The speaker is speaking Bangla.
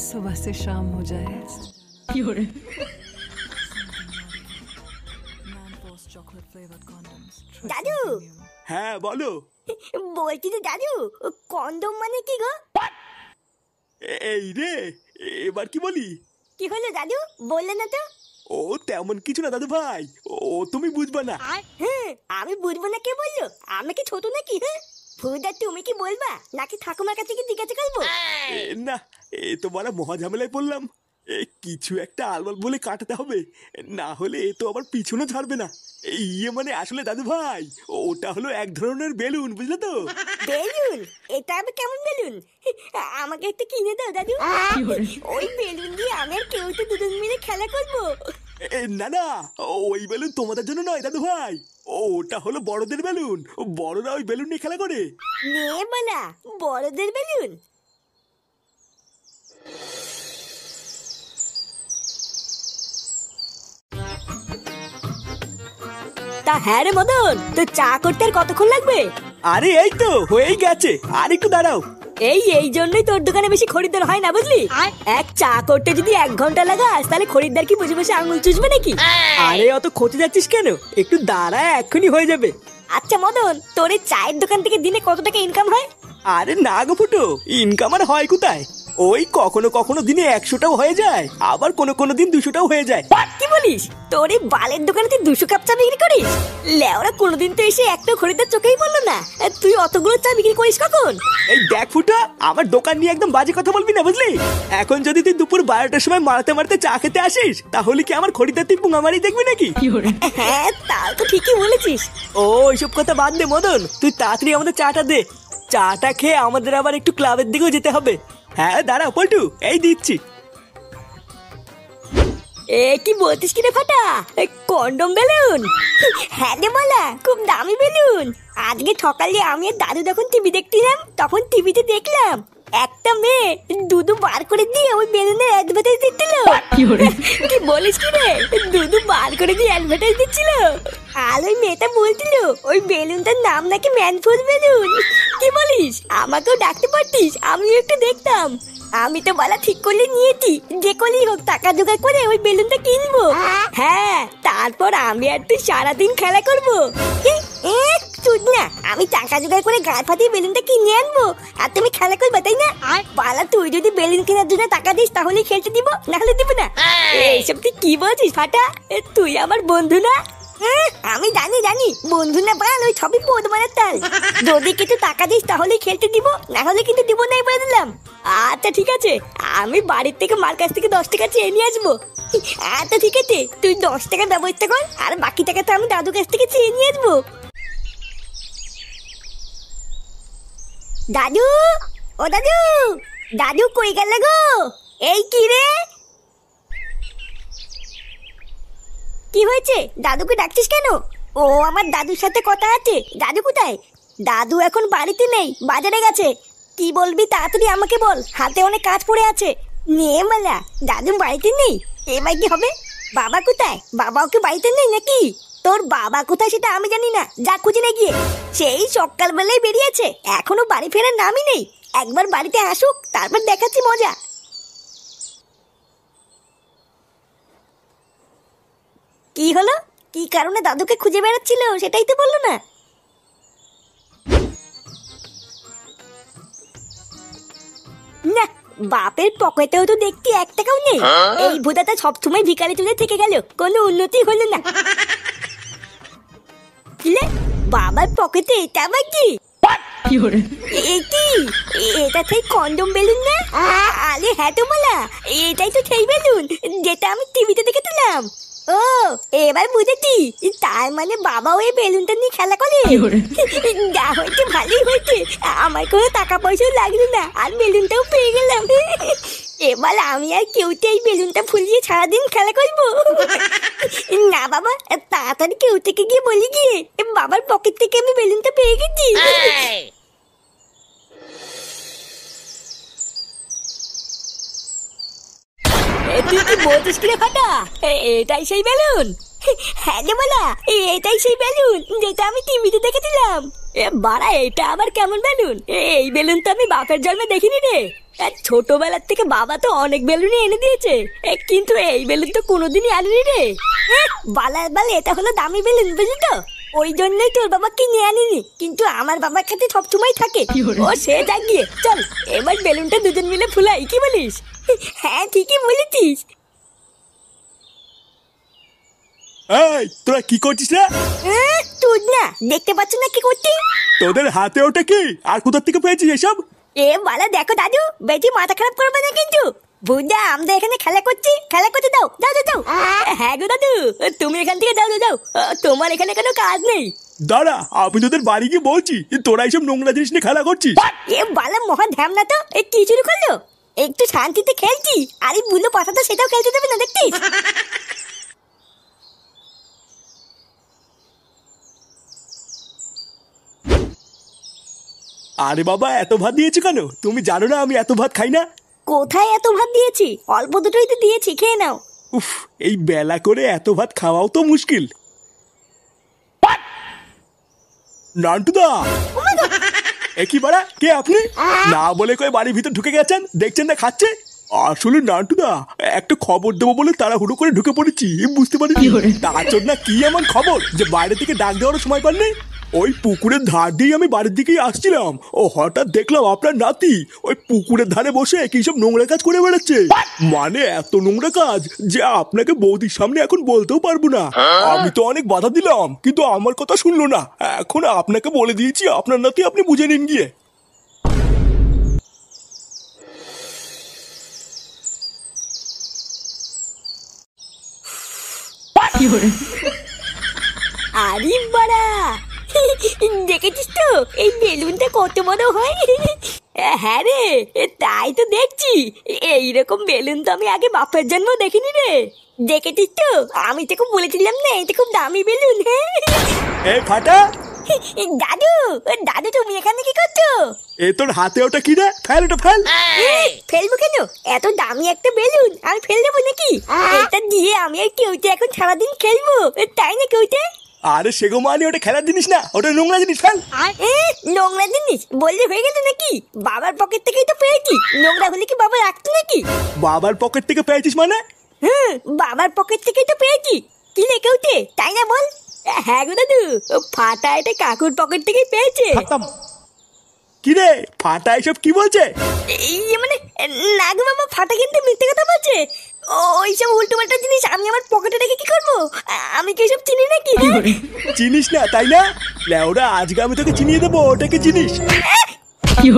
सुबह से शाम हो जाए। দাদু, হ্যাঁ বলো। বলছি তো দাদু, কন্ডম মানে কি গো? এই রে, এবার কি বলি? কি হলো দাদু, বললে না তো? ও তেমন কিছু না দাদু ভাই, ও তুমি বুঝবা না। হ্যাঁ, আমি বুঝবো না কে বললো? আমি কি ছোট নাকি? হ্যাঁ, ফুদা তুমি কি বলবা নাকি ঠাকুমার কাছে কি জিজ্ঞাসা করবো? না, এ তো বড় মহা ঝামেলায় পড়লাম। কিছু একটা আলবাল বলে কাটাতে হবে, না হলে এ তো আবার পিছনে ছাড়বে না। ইয়ে মানে আসলে দাদু ভাই, ওটা হলো এক ধরনের বেলুন, বুঝলে তো? বেলুন? এটা আবার কেমন বেলুন? আমাকে একটু কিনে দাও দাদু। ওই বেলুন দিয়ে আমি আর কেউ তো দুজন মিলে খেলা করবো। না না, ওই বেলুন তোমাদের জন্য নয় দাদু ভাই, ওটা হলো বড়দের বেলুন। বড়রা ওই বেলুন নিয়ে খেলা করে। নে বলা, বড়দের বেলুন? তা হ্যাঁ রে মদন, তো চা করতে আর কতক্ষণ লাগবে? আরে এই তো হয়েই গেছে, আর একটু দাঁড়াও। এই জন্যই তোর দোকানে বেশি খরিদ্দার হয় না, বুঝলি? এক চা করতে যদি 1 ঘন্টা লাগাস, তাহলে খরিদ্দার কি বসে বসে আঙুল চুষবে নাকি? আরে অত খোঁজে যাচ্ছিস কেন, একটু দাঁড়া, এক্ষুনি হয়ে যাবে। আচ্ছা মদন, তোর এই চায়ের দোকান থেকে দিনে কত টাকা ইনকাম হয়? আরে না গো ফুটো, ইনকাম আর হয় কোথায়? ওই কখনো কখনো দিনে 100টাও হয়ে যায়, আবার কোনো দিন 200টাও হয়ে যায়। কি বলিস? তোর এই বালের দোকানে তুই 200 কাপ চা বিক্রি করিস? লেওরা কোনোদিন তো এসে একটা খরিদ্দার চোখেই বললো না। তুই অতগুলো চা বিক্রি করিস কখন? এই দেখ ফুটো, আমার দোকান নিয়ে একদম বাজে কথা বলবি না, বুঝলি? এখন যদি তুই দুপুর 12টার সময় মারতে মারতে চা খেতে আসিস, তাহলে কি আমার খরিদ্দার তুই পুঙ্গামারি দেখবি নাকি? হ্যাঁ, তাও তো ঠিকই বলেছিস। ও এইসব কথা বাদ দে মদন, তুই তাড়াতাড়ি আমাদের চাটা দে। চাটা খেয়ে আমাদের আবার একটু ক্লাবের দিকেও যেতে হবে। হ্যাঁ দাঁড়া পল্টু, এই দিচ্ছি। এ কি বলতিস কি রে ফাটা? Condom balloon? হ্যাঁ রে বলা, খুব দামি বেলুন। আজকে সকালে আমি আর দাদু যখন টিভি দেখছিলাম, তখন টিভিতে দেখলাম একটা মেয়ে দুধু বার করে দিয়ে ওই বেলুনের অ্যাডভার্টাইজ দিচ্ছিল। কি বলিস কি রে? দুধু বার করে দিয়ে অ্যাডভার্টাইজ দিচ্ছিল। আর ওই মেয়েটা বলছিল ওই বেলুনটার নাম নাকি ম্যানফোর্স বেলুন। কি বলিস? আমাকেও ডাকতে পারতিস, আমিও একটু দেখতাম। আমি তো বলা ঠিক করলে নিয়েছি, যে করেই হোক টাকা জোগাড় করে ওই বেলুনটা কিনবো। হ্যাঁ, তারপর আমি আর তুই সারাদিন খেলা করবো। না, আমি টাকা জোগাড় করে গায়ে ফাটিয়ে বেলুনটা কিনে আনবো, আর তুমি খেলা করবে, তাই না? পালা, তুই যদি বেলুন কেনার জন্য টাকা দিস তাহলে খেলতে দিব, না হলে দিব না। এইসব তুই কি বলছিস ফাটা? তুই আমার বন্ধু না? আমি জানি বন্ধু না বাল, ওই সবই বোধ মারার তাল। যদি কিছু টাকা দিস তাহলে খেলতে দিব, না হলে কিন্তু দিব না, বলে দিলাম। আচ্ছা ঠিক আছে, আমি বাড়ির থেকে মার কাছ থেকে 10 টাকা চেয়ে নিয়ে আসবো। আচ্ছা ঠিক আছে, তুই 10 টাকা ব্যবস্থা কর, আর বাকি টাকা তো আমি দাদুর কাছ থেকে চেয়ে নিয়ে আসবো। দাদু, ও দাদু, দাদু কই গেল গো? এই কি রে, কি হয়েছে? দাদুকে ডাকছিস কেন? ও আমার দাদুর সাথে কথা আছে। দাদু কোথায়? দাদু এখন বাড়িতে নেই, বাজারে গেছে। কি বলবি তাড়াতাড়ি আমাকে বল, হাতে অনেক কাজ পড়ে আছে। নে মালা, দাদু বাড়িতে নেই, এবার কি হবে? বাবা কোথায়? বাবাও কি বাড়িতে নেই নাকি? তোর বাবা কোথায় সেটা আমি জানি না, যা খুঁজে নে গিয়ে। সেই সকালবেলায় বেরিয়েছে, এখনো বাড়ি ফেরার নামই নেই। একবার বাড়িতে আসুক, তারপর দেখাচ্ছি মজা। কি হলো? কি কারণে দাদুকে খুঁজে বেড়াচ্ছিল সেটাই তো বললো না। না, বাপের পকেটেও তো দেখতে 1 টাকাও নেই। এই ভূতাটা সবসময় ভিখারি চলে থেকে গেল, কোনো উন্নতি হলো না। বাবার পকেটে এটা আবার কি? এটা সেই কন্ডম বেলুন না? আরে হ্যাঁ তো বলা, এটাই তো সেই বেলুন যেটা আমি টিভিতে দেখেছিলাম। ও এবার বুঝেছি, তার মানে বাবা ওই বেলুনটা নিয়ে খেলা করে। যা হয়েছে ভালোই হয়েছে, আমার কোনো টাকা পয়সা লাগলো না, আর বেলুনটাও পেয়ে গেলাম। এবার আমি আর কেউতে এই বেলুনটা ফুলিয়ে সারাদিন খেলা করবো। না বাবা, তাড়াতাড়ি কেউ থেকে গিয়ে বলি গিয়ে বাবার পকেট থেকে আমি বেলুনটা পেয়ে গেছি। তুই কি বলছিস কি রে ফাটা? এটাই সেই বেলুন? হ্যাঁ রে বলা, এটাই সেই বেলুন যেটা আমি টিভিতে দেখেছিলাম। বাড়া, এটা আবার কেমন বেলুন? এই বেলুন তো আমি বাপের জন্মে দেখিনি রে। ছোটবেলার থেকে বাবা তো অনেক বেলুনই এনে দিয়েছে, কিন্তু এই বেলুন তো কোনোদিনই আনেনি রে। বালার বাল, এটা হলো দামি বেলুন, বুঝলি তো? ওই জন্যই তোর বাবা কিনে আনিনি, কিন্তু আমার বাবার কাছে সবসময় থাকে। ও সে যাক গিয়ে, চল এবার বেলুনটা দুজন মিলে ফুলাই, কি বলিস? হ্যাঁ ঠিকই বলেছিস। এই তোরা কি করছিস রে? তুই না দেখতে পাচ্ছ না কি করছি? তোদের হাতে ওটা কি, আর কোথা থেকে পেয়েছিস এসব? বালা দেখো দাদু, বেশি মাথা খারাপ করবে না কিন্তু। বুঝা, আমরা এখানে খেলা করছি, খেলা করতে দাও, যাও যাও যাও। হ্যাঁ গো দাদু, তুমি এখান থেকে যাও যাও যাও, তোমার এখানে কোনো কাজ নেই। দাঁড়া, আমি তোদের বাড়ি গিয়ে বলছি, তোরা এইসব নোংরা জিনিস নিয়ে খেলা করছিস। বালা মহা ধ্যাম না তো, কি শুরু করলো? একটু শান্তিতে খেলছি, আর এই বুলো পাতা তো সেটাও খেলতে দেবে না, দেখছিস? আরে বাবা, এত ভাত দিয়েছো কেন? তুমি জানো না আমি এত ভাত খাই না। কোথায় এত ভাত দিয়েছি? অল্প দুটোই তো দিয়েছি, খেয়ে নাও। উফ, এই বেলা করে এত ভাত খাওয়াও তো মুশকিল। নান্টুদা, একই বাড়া, কে আপনি? না বলে কই বাড়ির ভিতর ঢুকে গেছেন, দেখছেন না খাচ্ছে। আসলে নান্টুদা, একটা খবর দেবো বলে তাড়াহুড়ো করে ঢুকে পড়েছি, বুঝতে পারিনি। তার জন্য কি এমন খবর যে বাইরে থেকে ডাক দেওয়ার সময় পাননি? ওই পুকুরের ধার দিয়ে আমি বাড়ির দিকেই আসছিলাম, ও হঠাৎ দেখলাম আপনার নাতি ওই পুকুরের ধারে বসে কি সব নোংরা কাজ করে বেড়াচ্ছে। মানে এত নোংরা কাজ যে আপনাকে বৌদির সামনে এখন বলতেও পারবো না। আমি তো অনেক বাধা দিলাম, কিন্তু আমার কথা শুনলো না। এখন আপনাকে বলে দিয়েছি, আপনার নাতি আপনি বুঝে নিন গিয়ে। আরে বাড়া, দেখেছিস তো এই বেলুনটা কত বড় হয়? হ্যাঁ রে, তাই তো দেখছি। এইরকম বেলুন তো আমি আগে বাপের জন্ম দেখিনি রে। দেখেছিস তো, আমি তো খুব বলেছিলাম না এটা খুব দামি বেলুন। এই ফাটা, দাদু, দাদু তুমি এখানে কি করছো? এ তোর হাতে ওটা কি রে? ফেল ওটা, ফেল। ফেলবো কেন? এত দামি একটা বেলুন আমি ফেল দেবো নাকি? এটা দিয়ে আমি আর কেউতে এখন সারাদিন খেলবো, তাই না কেউতে? আরে সেগো মানে ওটা খেলার জিনিস না, ওটা নোংরা জিনিস, ফেল। নোংরা জিনিস বললে হয়ে গেল নাকি? বাবার পকেট থেকেই তো পেয়েছি, নোংরা হলে কি বাবা রাখতো নাকি? বাবার পকেট থেকে পেয়েছিস মানে? বাবার পকেট থেকেই তো পেয়েছি। কি রে কেউতে, তাই না বল? হ্যাঁ গো দাদু, ফাটা এটা কাকুর পকেট থেকেই পেয়েছে। কি রে ফাটা, এসব কি বলছে? এই মানে, না গো বাবা, ফাটা কিন্তু মিথ্যে কথা বলছে। ওইসব উল্টো পাল্টা জিনিস আমি আমার পকেটে রেখে কি করবো? আমি কি এসব চিনি নাকি? চিনিস না তাই না? লেওরা, আজকে আমি তোকে চিনিয়ে দেবো ওটাকে চিনিস। কি